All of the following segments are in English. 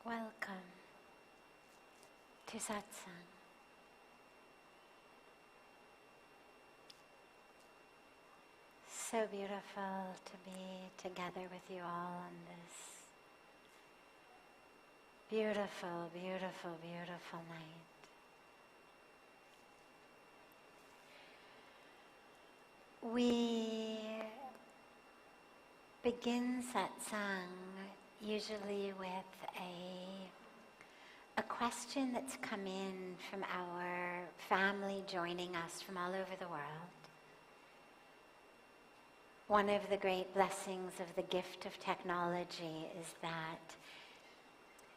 Welcome to Satsang. So beautiful to be together with you all on this beautiful, beautiful, beautiful night. We begin Satsang usually with a question that's come in from our family joining us from all over the world. One of the great blessings of the gift of technology is that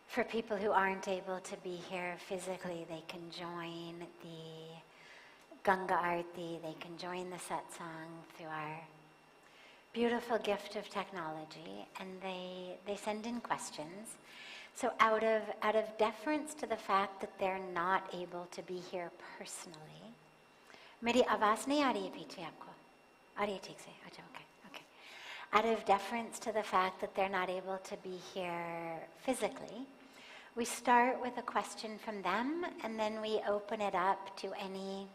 for people who aren't able to be here physically, they can join the Ganga Arti, they can join the Satsang through our beautiful gift of technology, and they send in questions. So out of deference to the fact that they're not able to be here personally, मेरी आवाज़ नहीं आ रही है पीछे आपको? आ रही है ठीक से? अच्छा, okay. Out of deference to the fact that they're not able to be here physically, we start with a question from them, and then we open it up to any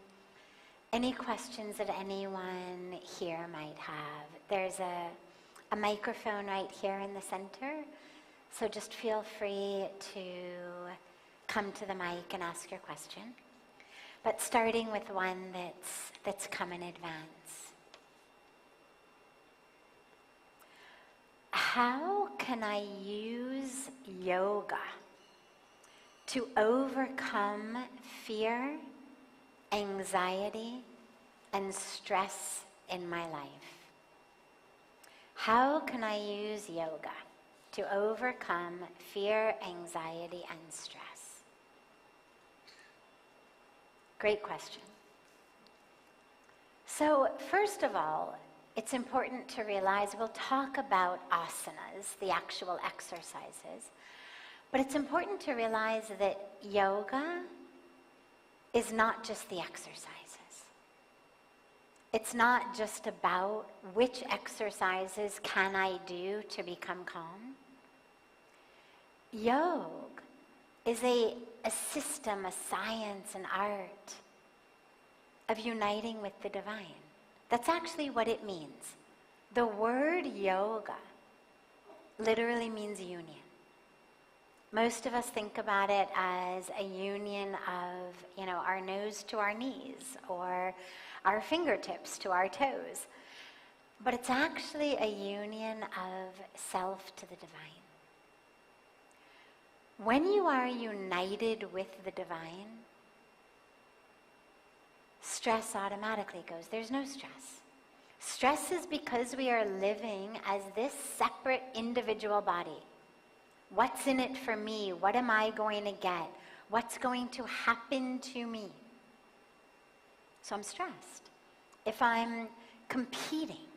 questions that anyone here might have. There's a microphone right here in the center, so just feel free to come to the mic and ask your question. But starting with one that's come in advance. How can I use yoga to overcome fear, anxiety, and stress in my life? How can I use yoga to overcome fear, anxiety, and stress? Great question. So first of all, it's important to realize we'll talk about asanas, the actual exercises, but it's important to realize that yoga is not just the exercises. It's not just about which exercises can I do to become calm. Yoga is a system, a science, an art of uniting with the divine. That's actually what it means. The word yoga literally means union. Most of us think about it as a union of, our nose to our knees or our fingertips to our toes. But it's actually a union of self to the divine. When you are united with the divine, stress automatically goes. There's no stress. Stress is because we are living as this separate individual body. What's in it for me? What am I going to get? What's going to happen to me? So I'm stressed. If I'm competing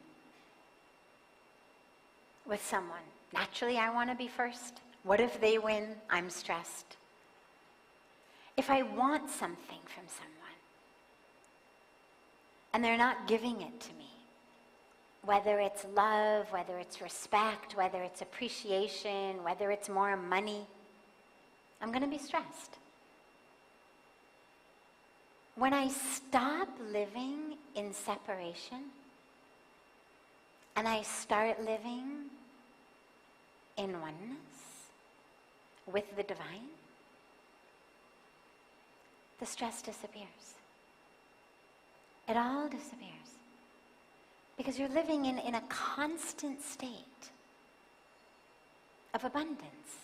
with someone, naturally I want to be first. What if they win? I'm stressed. If I want something from someone and they're not giving it to me, whether it's love, whether it's respect, whether it's appreciation, whether it's more money, I'm going to be stressed. When I stop living in separation and I start living in oneness with the divine, the stress disappears. It all disappears. Because you're living in a constant state of abundance.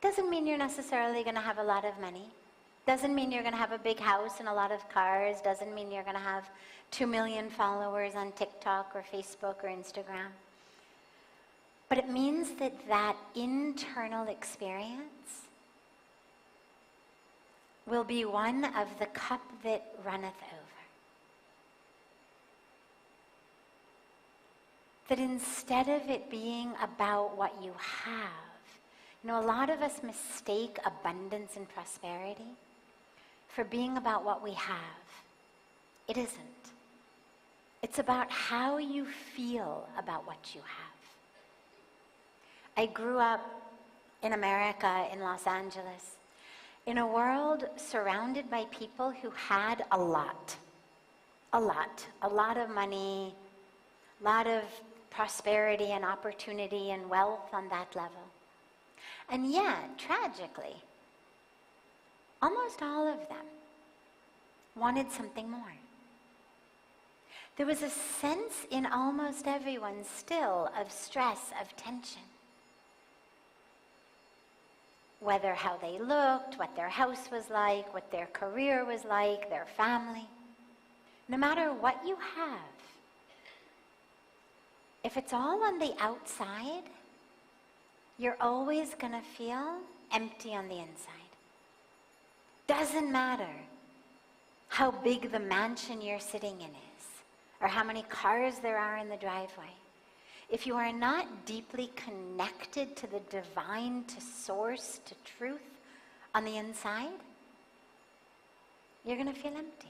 Doesn't mean you're necessarily going to have a lot of money. Doesn't mean you're going to have a big house and a lot of cars. Doesn't mean you're going to have 2 million followers on TikTok or Facebook or Instagram. But it means that internal experience will be one of the cup that runneth over. That instead of it being about what you have, a lot of us mistake abundance and prosperity for being about what we have. It isn't. It's about how you feel about what you have. I grew up in America, in Los Angeles, in a world surrounded by people who had a lot of money, a lot of prosperity and opportunity and wealth on that level. And yet, tragically, almost all of them wanted something more. There was a sense in almost everyone still of stress, of tension. Whether how they looked, what their house was like, what their career was like, their family. No matter what you have, if it's all on the outside, you're always going to feel empty on the inside. Doesn't matter how big the mansion you're sitting in is, or how many cars there are in the driveway. If you are not deeply connected to the divine, to source, to truth on the inside, you're going to feel empty.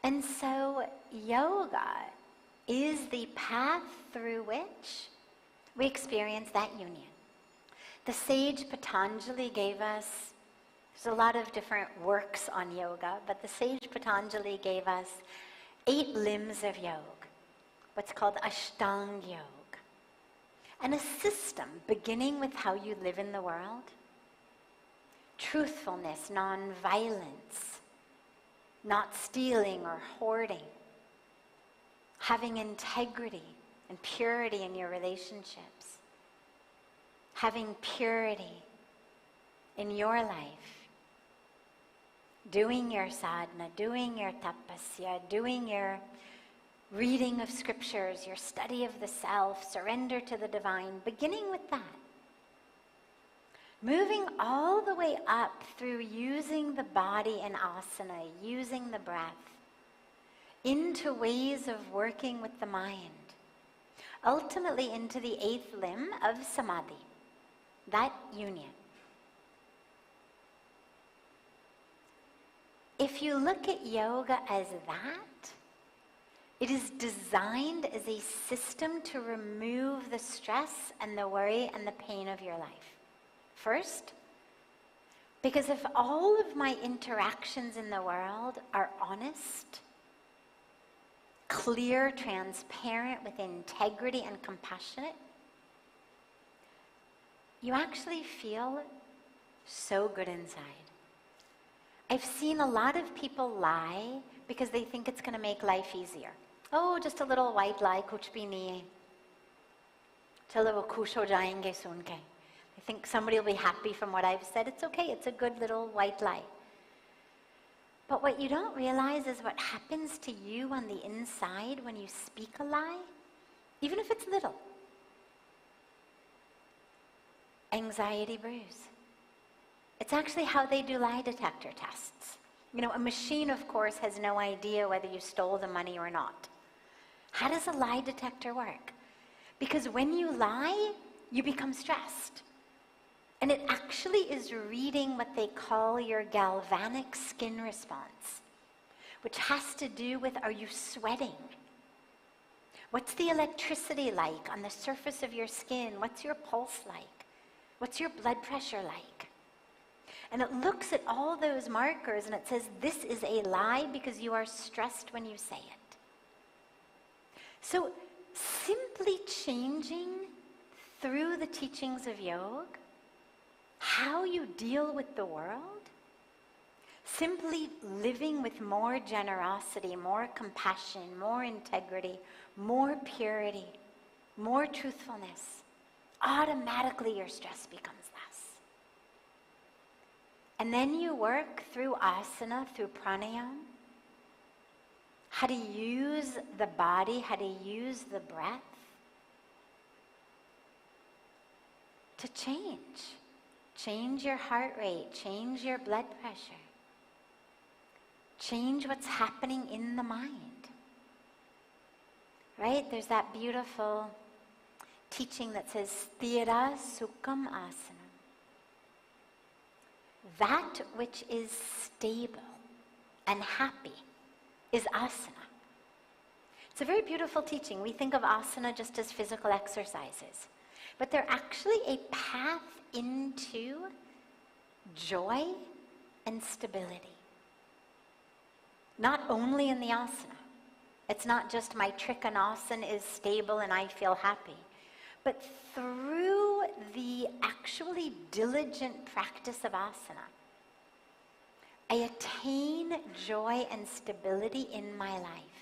And so yoga is the path through which we experience that union. The sage Patanjali gave us, there's a lot of different works on yoga, but the sage Patanjali gave us 8 limbs of yoga, what's called Ashtanga Yoga, and a system beginning with how you live in the world, truthfulness, non-violence, not stealing or hoarding, having integrity and purity in your relationships, having purity in your life, doing your sadhana, doing your tapasya, doing your reading of scriptures, your study of the self, surrender to the divine, beginning with that. Moving all the way up through using the body in asana, using the breath, into ways of working with the mind, ultimately into the 8th limb of samadhi, that union. If you look at yoga as that, it is designed as a system to remove the stress and the worry and the pain of your life. First, because if all of my interactions in the world are honest, clear, transparent, with integrity and compassionate, you actually feel so good inside. I've seen a lot of people lie because they think it's going to make life easier. Oh, just a little white lie, kuch bhi nahi hai. Chalo wo khush ho jayenge sun ke. I think somebody will be happy from what I've said. It's okay, it's a good little white lie. But what you don't realize is what happens to you on the inside when you speak a lie, even if it's little. Anxiety bruise. It's actually how they do lie detector tests. You know, a machine, of course, has no idea whether you stole the money or not. How does a lie detector work? Because when you lie, you become stressed. And it actually is reading what they call your galvanic skin response, which has to do with, are you sweating? What's the electricity like on the surface of your skin? What's your pulse like? What's your blood pressure like? And it looks at all those markers and it says, this is a lie because you are stressed when you say it. So simply changing through the teachings of yoga how you deal with the world, simply living with more generosity, more compassion, more integrity, more purity, more truthfulness, automatically your stress becomes less. And then you work through asana, through pranayama, how to use the body, how to use the breath to change. Change your heart rate, change your blood pressure, change what's happening in the mind. Right? There's that beautiful teaching that says, Sthira Sukham Asana. That which is stable and happy is asana. It's a very beautiful teaching. We think of asana just as physical exercises, but they're actually a path into joy and stability. Not only in the asana. It's not just my trikonasana is stable and I feel happy. But through the actually diligent practice of asana, I attain joy and stability in my life.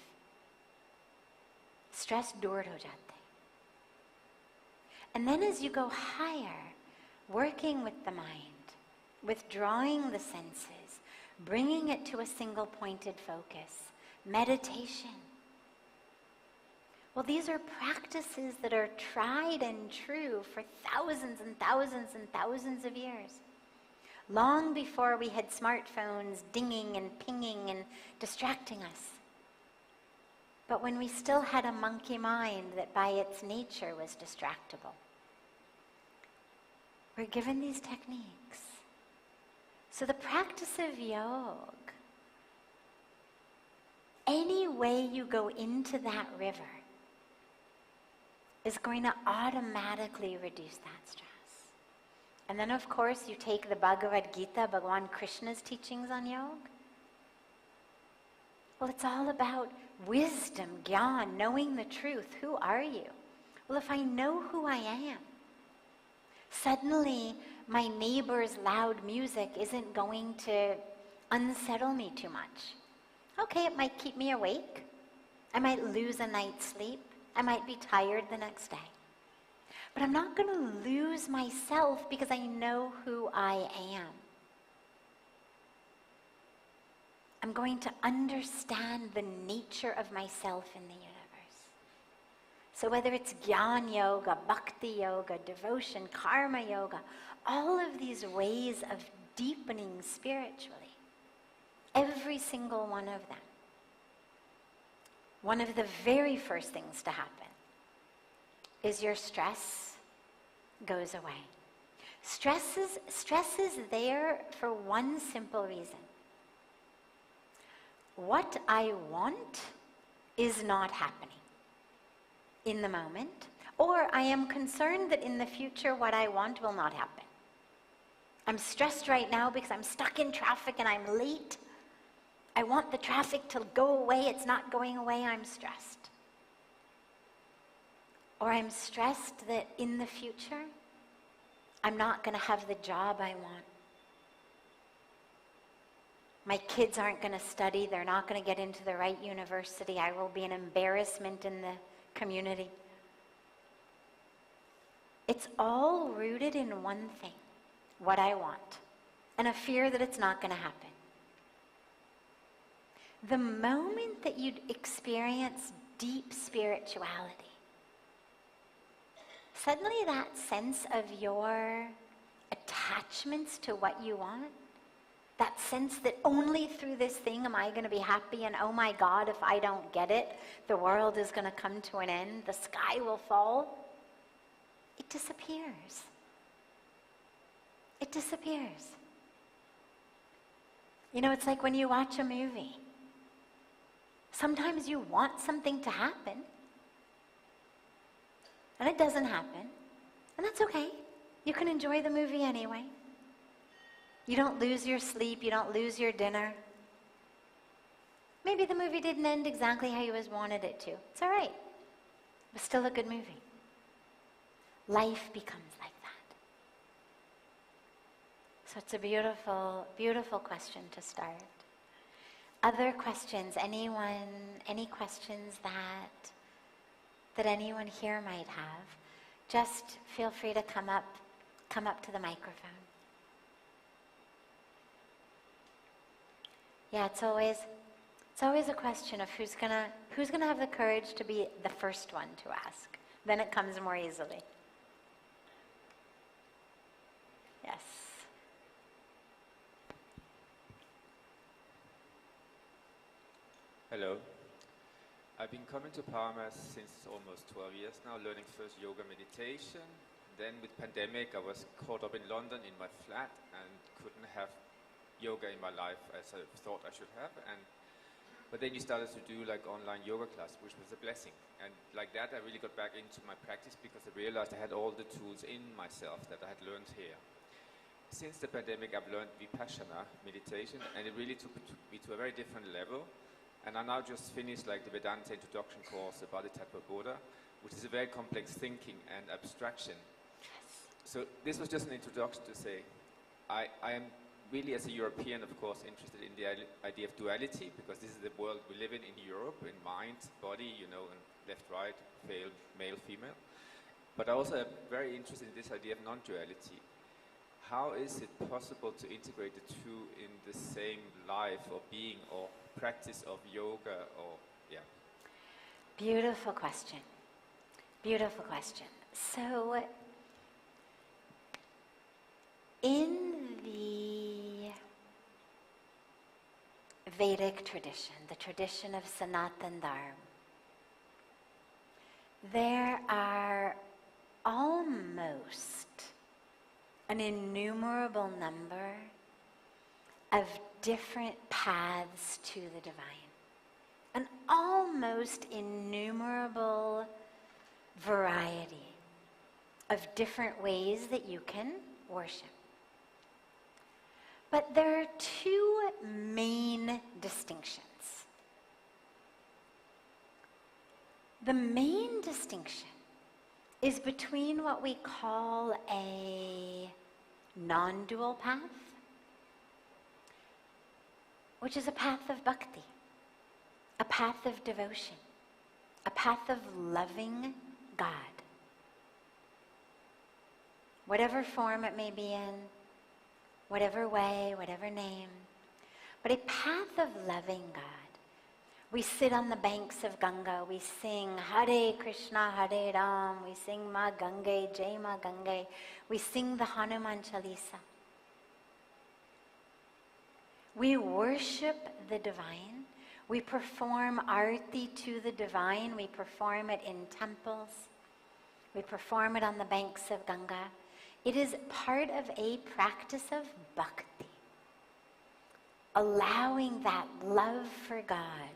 Stress dur ho jate. And then as you go higher, working with the mind, withdrawing the senses, bringing it to a single pointed focus, meditation. Well, these are practices that are tried and true for thousands and thousands and thousands of years. Long before we had smartphones dinging and pinging and distracting us. But when we still had a monkey mind that by its nature was distractible. We're given these techniques. So the practice of yoga, any way you go into that river is going to automatically reduce that stress. And then of course you take the Bhagavad Gita, Bhagavan Krishna's teachings on yoga. Well, it's all about wisdom, gyan, knowing the truth. Who are you? Well, if I know who I am, suddenly my neighbor's loud music isn't going to unsettle me too much. Okay, it might keep me awake. I might lose a night's sleep. I might be tired the next day. But I'm not going to lose myself because I know who I am. I'm going to understand the nature of myself in the universe. So whether it's Jnana Yoga, Bhakti Yoga, devotion, Karma Yoga, all of these ways of deepening spiritually, every single one of them, one of the very first things to happen is your stress goes away. Stress is there for one simple reason. What I want is not happening in the moment, or I am concerned that in the future what I want will not happen. I'm stressed right now because I'm stuck in traffic and I'm late. I want the traffic to go away. It's not going away. I'm stressed. Or I'm stressed that in the future, I'm not going to have the job I want. My kids aren't going to study. They're not going to get into the right university. I will be an embarrassment in the community. It's all rooted in one thing, what I want, and a fear that it's not going to happen. The moment that you experience deep spirituality, suddenly that sense of your attachments to what you want, that sense that only through this thing am I going to be happy, and oh my God, if I don't get it, the world is going to come to an end, the sky will fall, it disappears. It disappears. You know, it's like when you watch a movie. Sometimes you want something to happen, and it doesn't happen, and that's okay. You can enjoy the movie anyway. You don't lose your sleep, you don't lose your dinner. Maybe the movie didn't end exactly how you wanted it to. It's all right. It was still a good movie. Life becomes like that. So it's a beautiful, beautiful question to start. Other questions, anyone, any questions that anyone here might have, just feel free to come up to the microphone. Yeah, it's always a question of who's gonna have the courage to be the first one to ask. Then it comes more easily. Yes. Hello. I've been coming to Parmarth since almost 12 years now, learning first yoga meditation. Then with pandemic, I was caught up in London in my flat and couldn't have yoga in my life as I thought I should have. And But then you started to do like online yoga class, which was a blessing. And like that, I really got back into my practice because I realized I had all the tools in myself that I had learned here. Since the pandemic, I've learned Vipassana meditation, and it really took me to a very different level. And I now just finished like the Vedanta introduction course, the Bodhisattva Buddha, which is a very complex thinking and abstraction. So this was just an introduction to say, I am really, as a European, of course, interested in the idea of duality, because this is the world we live in Europe, in mind, body, you know, and left, right, male, female. But I also am very interested in this idea of non-duality. How is it possible to integrate the two in the same life or being or practice of yoga or, yeah? Beautiful question. Beautiful question. So, in the Vedic tradition, the tradition of Sanatan Dharma, there are almost an innumerable number of different paths to the divine. An almost innumerable variety of different ways that you can worship. But there are two main distinctions. The main distinction is between what we call a non-dual path, which is a path of bhakti, a path of devotion, a path of loving God. Whatever form it may be in, whatever way, whatever name, but a path of loving God. We sit on the banks of Ganga, we sing Hare Krishna, Hare Ram, we sing Ma Gange, Jai Ma Gange, we sing the Hanuman Chalisa. We worship the divine, we perform arti to the divine, we perform it in temples, we perform it on the banks of Ganga. It is part of a practice of bhakti, allowing that love for God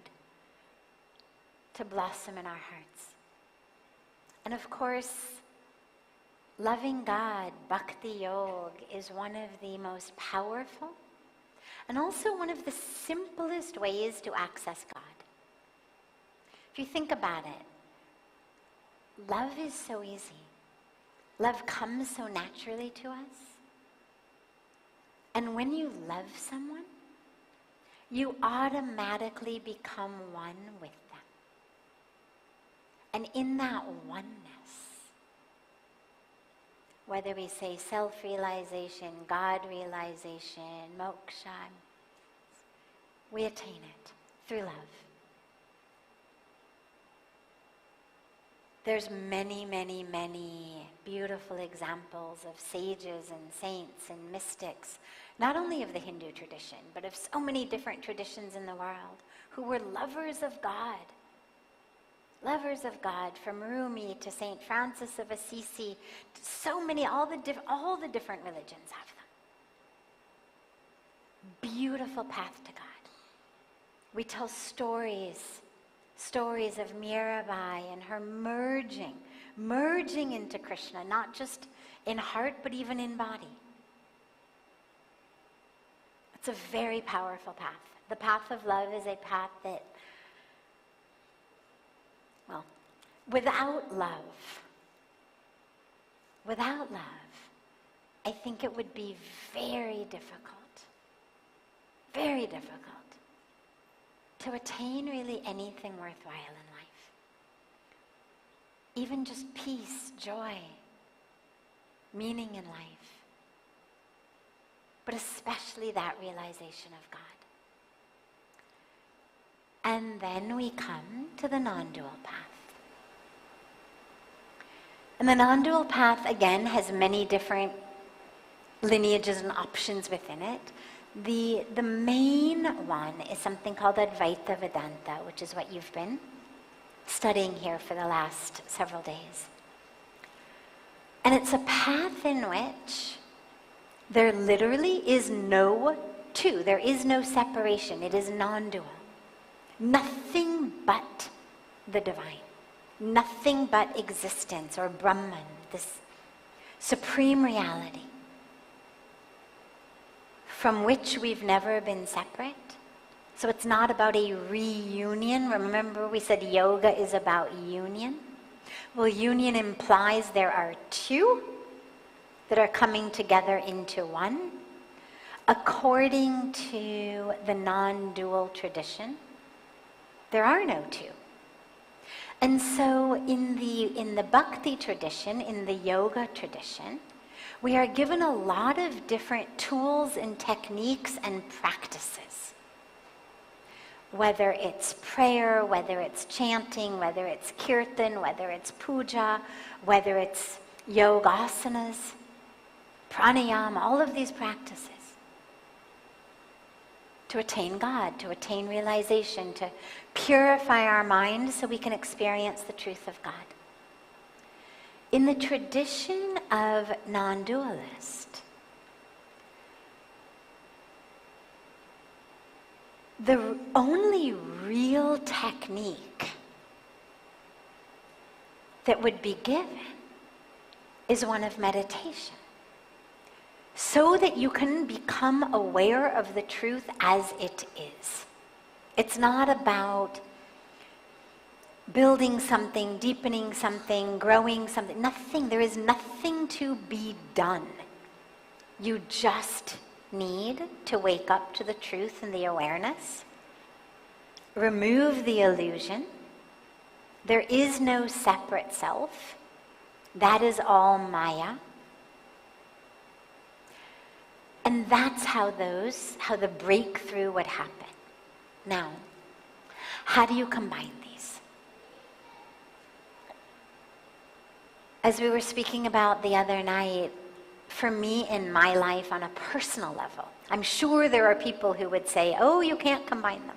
to blossom in our hearts. And of course, loving God, bhakti yoga, is one of the most powerful and also one of the simplest ways to access God. If you think about it, love is so easy. Love comes so naturally to us. And when you love someone, you automatically become one with them. And in that oneness, whether we say self-realization, God-realization, moksha, we attain it through love. There's many, many, many beautiful examples of sages and saints and mystics, not only of the Hindu tradition, but of so many different traditions in the world, who were lovers of God. Lovers of God, from Rumi to St. Francis of Assisi, to so many, all the different religions have them. Beautiful path to God. We tell stories of Mirabai and her merging into Krishna, not just in heart, but even in body. It's a very powerful path. The path of love is a path that, well, without love, I think it would be very difficult to attain really anything worthwhile in life. Even just peace, joy, meaning in life. But especially that realization of God. And then we come to the non-dual path. And the non-dual path, again, has many different lineages and options within it. The main one is something called Advaita Vedanta, which is what you've been studying here for the last several days. And it's a path in which there literally is no two. There is no separation. It is non-dual. Nothing but the divine. Nothing but existence, or Brahman, this supreme reality from which we've never been separate. So it's not about a reunion. Remember we said yoga is about union? Well, union implies there are two that are coming together into one. According to the non-dual tradition, there are no two. And so in the bhakti tradition, in the yoga tradition, we are given a lot of different tools and techniques and practices. Whether it's prayer, whether it's chanting, whether it's kirtan, whether it's puja, whether it's yogasanas, pranayama, all of these practices to attain God, to attain realization, to purify our mind so we can experience the truth of God. In the tradition of non-dualist, the only real technique that would be given is one of meditation, so that you can become aware of the truth as it is. It's not about building something, deepening something, growing something, nothing. There is nothing to be done. You just need to wake up to the truth and the awareness, remove the illusion. There is no separate self. That is all Maya. And that's how the breakthrough would happen. Now, how do you combine these? As we were speaking about the other night, for me in my life on a personal level, I'm sure there are people who would say, oh, you can't combine them.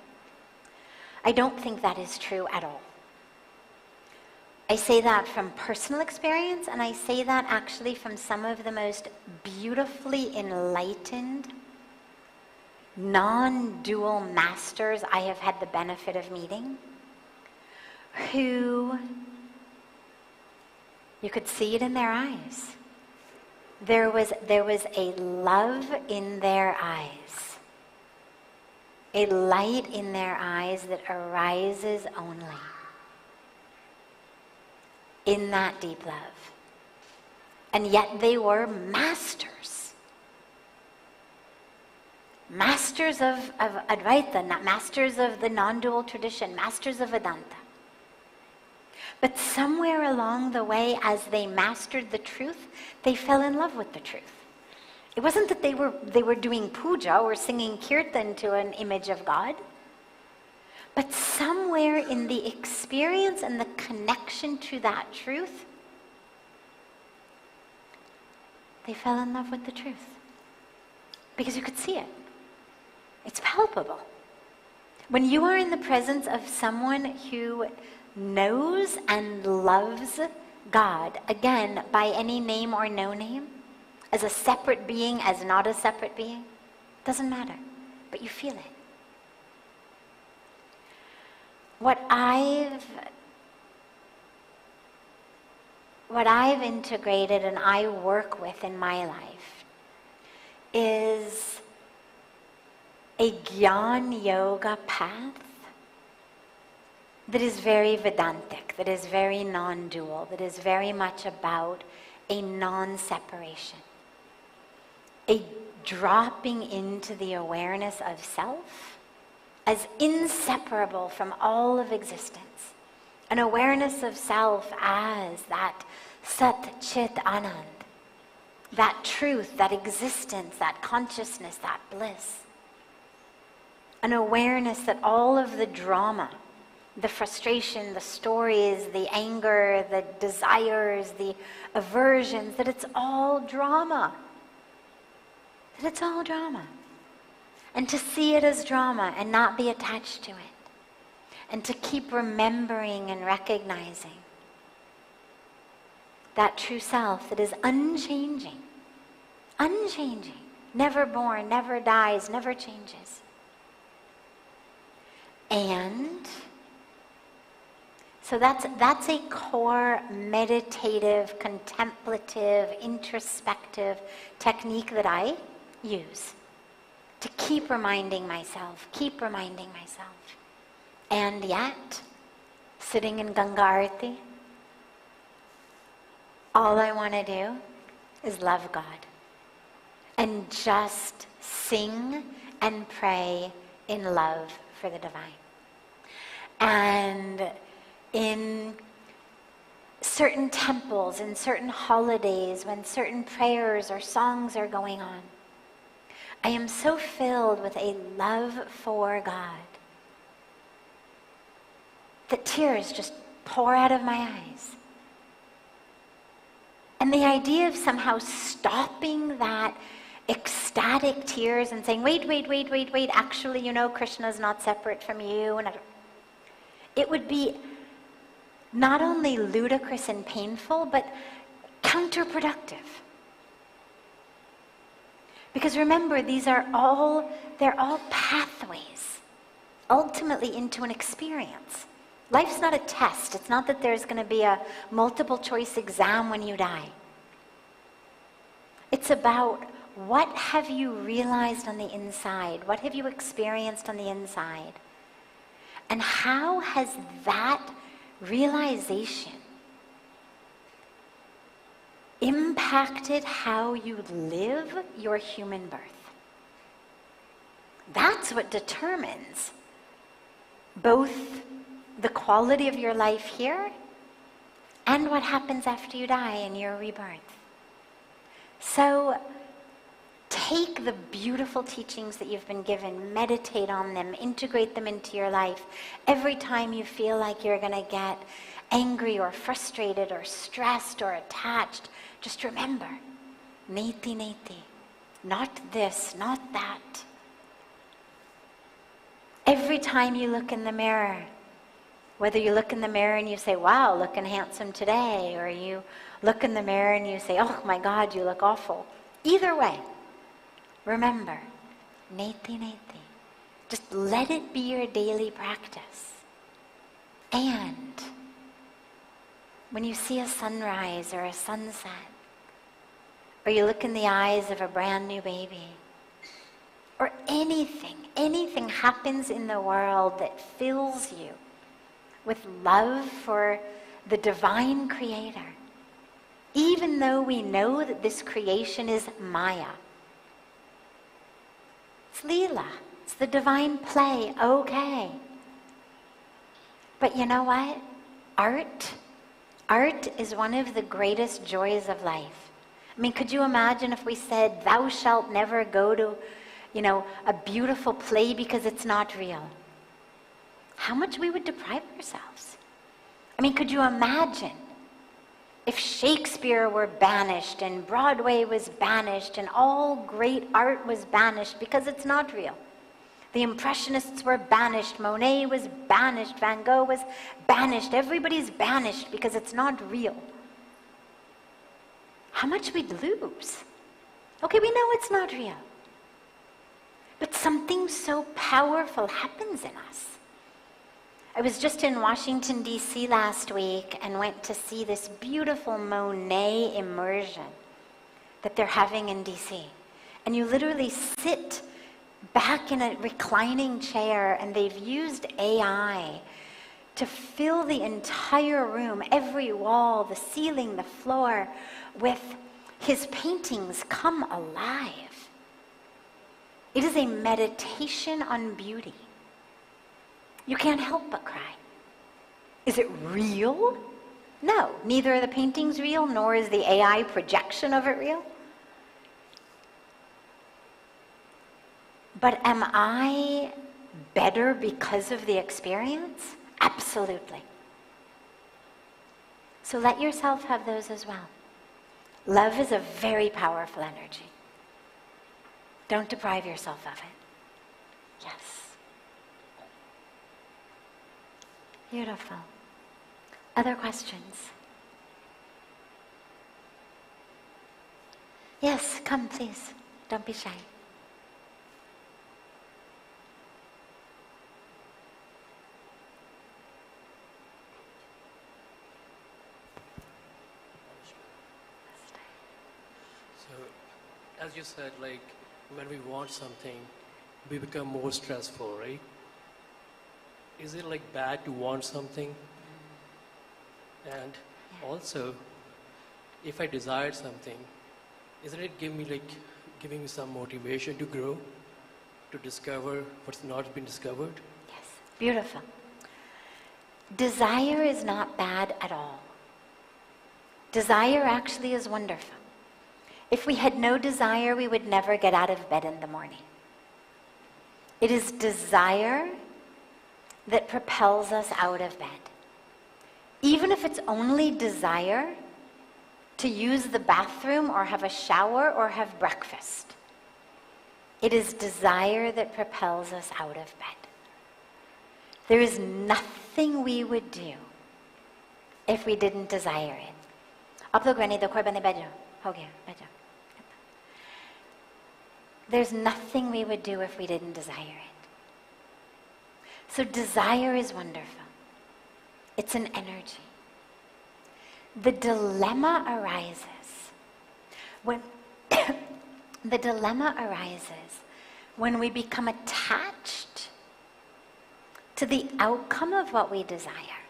I don't think that is true at all. I say that from personal experience, and I say that actually from some of the most beautifully enlightened, non-dual masters I have had the benefit of meeting, who, you could see it in their eyes. There was a love in their eyes, a light in their eyes that arises only in that deep love. And yet they were masters. Masters of Advaita, masters of the non-dual tradition, masters of Vedanta. But somewhere along the way, as they mastered the truth, they fell in love with the truth. It wasn't that they were doing puja or singing kirtan to an image of God, but somewhere in the experience and the connection to that truth, they fell in love with the truth. Because you could see it. It's palpable. When you are in the presence of someone who knows and loves God, again, by any name or no name, as a separate being, as not a separate being, doesn't matter, but you feel it. What I've integrated and I work with in my life is a Gyan Yoga path that is very Vedantic, that is very non-dual, that is very much about a non-separation, a dropping into the awareness of self as inseparable from all of existence, an awareness of self as that Sat Chit Anand, that truth, that existence, that consciousness, that bliss. An awareness that all of the drama, the frustration, the stories, the anger, the desires, the aversions, that it's all drama. That it's all drama. And to see it as drama and not be attached to it. And to keep remembering and recognizing that true self that is unchanging, never born, never dies, never changes. And so that's a core meditative, contemplative, introspective technique that I use to keep reminding myself. And yet, sitting in Ganga Arati, all I want to do is love God and just sing and pray in love for the divine. And in certain temples, in certain holidays, when certain prayers or songs are going on, I am so filled with a love for God that tears just pour out of my eyes. And the idea of somehow stopping that ecstatic tears and saying, wait, actually, Krishna's not separate from you. And it would be not only ludicrous and painful, but counterproductive. Because remember, they're all pathways, ultimately into an experience. Life's not a test. It's not that there's going to be a multiple choice exam when you die. It's about what have you realized on the inside? What have you experienced on the inside? And how has that realization impacted how you live your human birth? That's what determines both the quality of your life here and what happens after you die in your rebirth. So take the beautiful teachings that you've been given, meditate on them, integrate them into your life. Every time you feel like you're going to get angry or frustrated or stressed or attached, just remember, neti neti, not this, not that. Every time you look in the mirror, whether you look in the mirror and you say, wow, looking handsome today, or you look in the mirror and you say, oh my God, you look awful. Either way, remember, neti neti. Just let it be your daily practice. And when you see a sunrise or a sunset, or you look in the eyes of a brand new baby, or anything happens in the world that fills you with love for the divine creator, even though we know that this creation is Maya. It's Leela. It's the divine play, okay. But you know what? Art is one of the greatest joys of life. I mean, could you imagine if we said, thou shalt never go to, a beautiful play because it's not real? How much we would deprive ourselves. I mean, could you imagine if Shakespeare were banished and Broadway was banished and all great art was banished because it's not real? The Impressionists were banished, Monet was banished, Van Gogh was banished, everybody's banished because it's not real. How much we'd lose. Okay, we know it's not real. But something so powerful happens in us. I was just in Washington, D.C. last week and went to see this beautiful Monet immersion that they're having in D.C. And you literally sit back in a reclining chair and they've used AI to fill the entire room, every wall, the ceiling, the floor, with his paintings come alive. It is a meditation on beauty. You can't help but cry. Is it real? No, neither are the paintings real, nor is the AI projection of it real. But am I better because of the experience? Absolutely. So let yourself have those as well. Love is a very powerful energy. Don't deprive yourself of it. Yes. Beautiful. Other questions? Yes, come please. Don't be shy. said, like, when we want something, we become more stressful, right? Is it like bad to want something? And also, if I desired something, isn't it giving me some motivation to grow, to discover what's not been discovered? Yes, beautiful. Desire is not bad at all. Desire actually is wonderful. If we had no desire, we would never get out of bed in the morning. It is desire that propels us out of bed. Even if it's only desire to use the bathroom or have a shower or have breakfast, it is desire that propels us out of bed. There is nothing we would do if we didn't desire it. आप लोग रहने दो, कोई बंदे बैठ जाओ, हो गया, बैठ जाओ. There's nothing we would do if we didn't desire it. So desire is wonderful. It's an energy. The dilemma arises when when we become attached to the outcome of what we desire.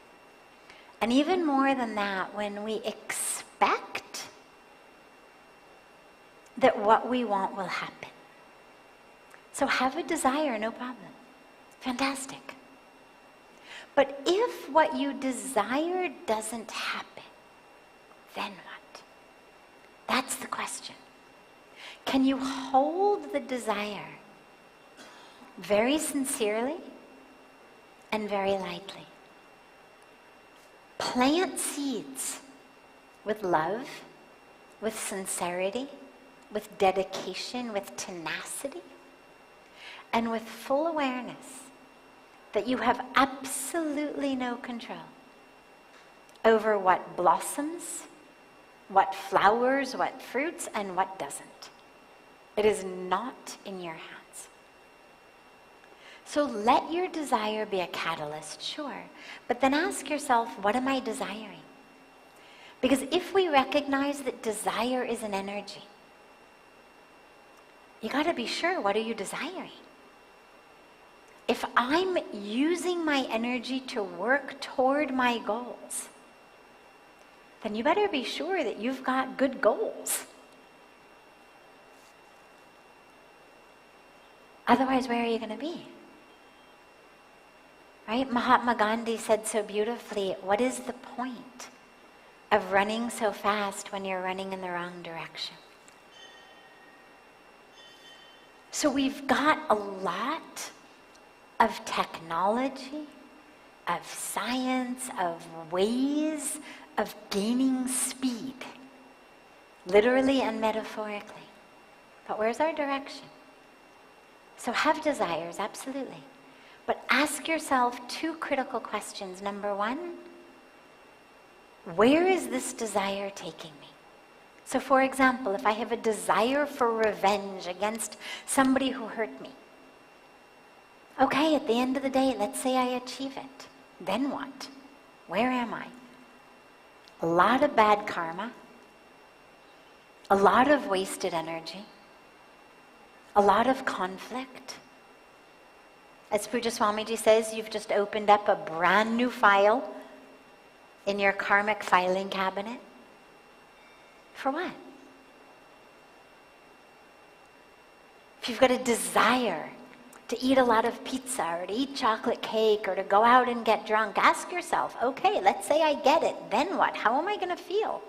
And even more than that, when we expect that what we want will happen. So have a desire, no problem. Fantastic. But if what you desire doesn't happen, then what? That's the question. Can you hold the desire very sincerely and very lightly? Plant seeds with love, with sincerity, with dedication, with tenacity, and with full awareness that you have absolutely no control over what blossoms, what flowers, what fruits, and what doesn't. It is not in your hands. So let your desire be a catalyst, sure, but then ask yourself, what am I desiring? Because if we recognize that desire is an energy, you got to be sure, what are you desiring? If I'm using my energy to work toward my goals, then you better be sure that you've got good goals. Otherwise, where are you going to be? Right? Mahatma Gandhi said so beautifully, what is the point of running so fast when you're running in the wrong direction? So we've got a lot of technology, of science, of ways of gaining speed, literally and metaphorically. But where's our direction? So have desires, absolutely. But ask yourself two critical questions. Number one, where is this desire taking me? So for example, if I have a desire for revenge against somebody who hurt me, okay, at the end of the day, let's say I achieve it. Then what? Where am I? A lot of bad karma, a lot of wasted energy, a lot of conflict. As Pujya Swamiji says, you've just opened up a brand new file in your karmic filing cabinet. For what? If you've got a desire to eat a lot of pizza or to eat chocolate cake or to go out and get drunk, ask yourself, okay, let's say I get it, then what? How am I going to feel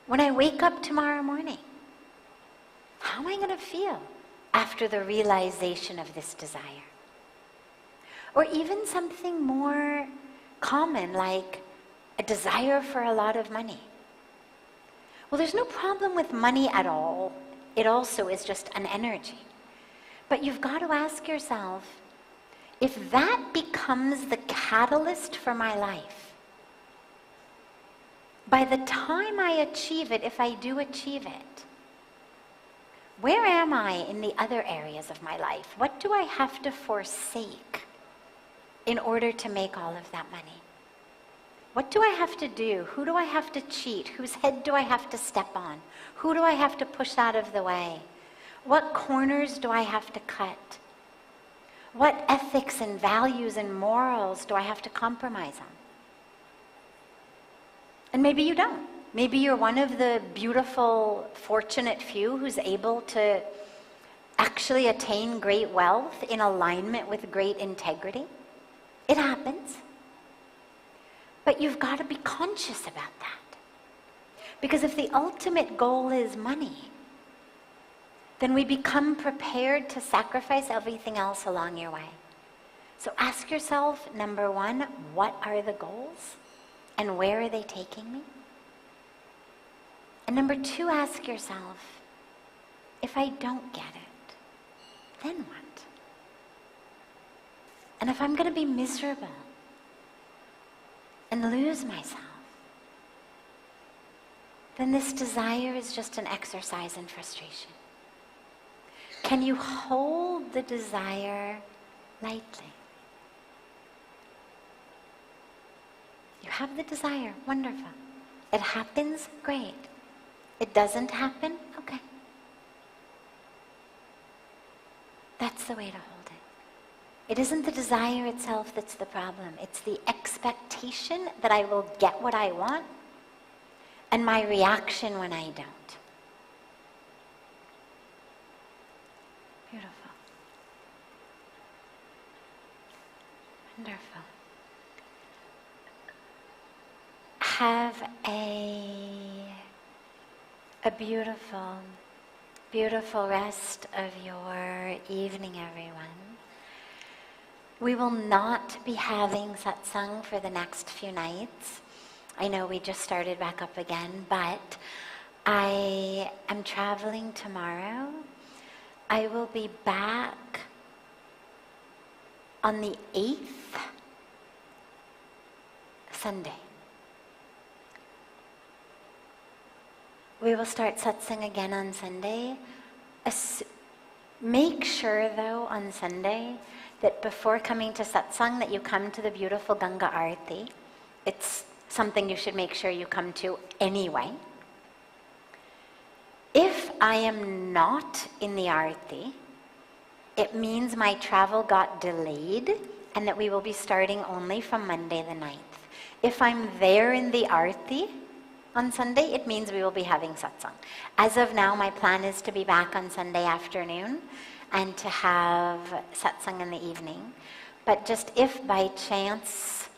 when I wake up tomorrow morning? How am I going to feel after the realization of this desire? Or even something more common like a desire for a lot of money. Well, there's no problem with money at all. It also is just an energy. But you've got to ask yourself, if that becomes the catalyst for my life, by the time I achieve it, if I do achieve it, where am I in the other areas of my life? What do I have to forsake in order to make all of that money? What do I have to do? Who do I have to cheat? Whose head do I have to step on? Who do I have to push out of the way? What corners do I have to cut? What ethics and values and morals do I have to compromise on? And maybe you don't. Maybe you're one of the beautiful, fortunate few who's able to actually attain great wealth in alignment with great integrity. It happens. But you've got to be conscious about that. Because if the ultimate goal is money, then we become prepared to sacrifice everything else along your way. So ask yourself, number one, what are the goals? And where are they taking me? And number two, ask yourself, if I don't get it, then what? And if I'm going to be miserable and lose myself, then this desire is just an exercise in frustration. Can you hold the desire lightly? You have the desire, wonderful. It happens, great. It doesn't happen, okay. That's the way to hold it. It isn't the desire itself that's the problem. It's the expectation that I will get what I want and my reaction when I don't. Beautiful. Wonderful. Have a beautiful, beautiful rest of your evening, everyone. We will not be having satsang for the next few nights. I know we just started back up again, but I am traveling tomorrow. I will be back on the 8th, Sunday. We will start satsang again on Sunday. Make sure, though, on Sunday that before coming to satsang that you come to the beautiful Ganga Arati. It's something you should make sure you come to anyway. If I am not in the Arati, it means my travel got delayed and that we will be starting only from Monday the 9th. If I'm there in the Arati on Sunday, it means we will be having satsang. As of now, my plan is to be back on Sunday afternoon and to have satsang in the evening. But just if by chance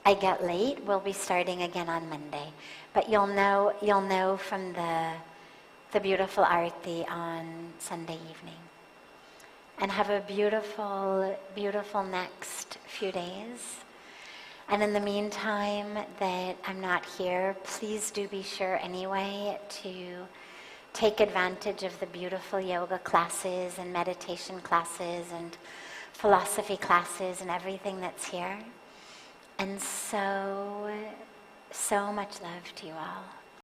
I get late, we'll be starting again on Monday. But you'll know from the beautiful Arati on Sunday evening. And have a beautiful, beautiful next few days. And in the meantime that I'm not here, please do be sure anyway to take advantage of the beautiful yoga classes and meditation classes and philosophy classes and everything that's here. And so much love to you all.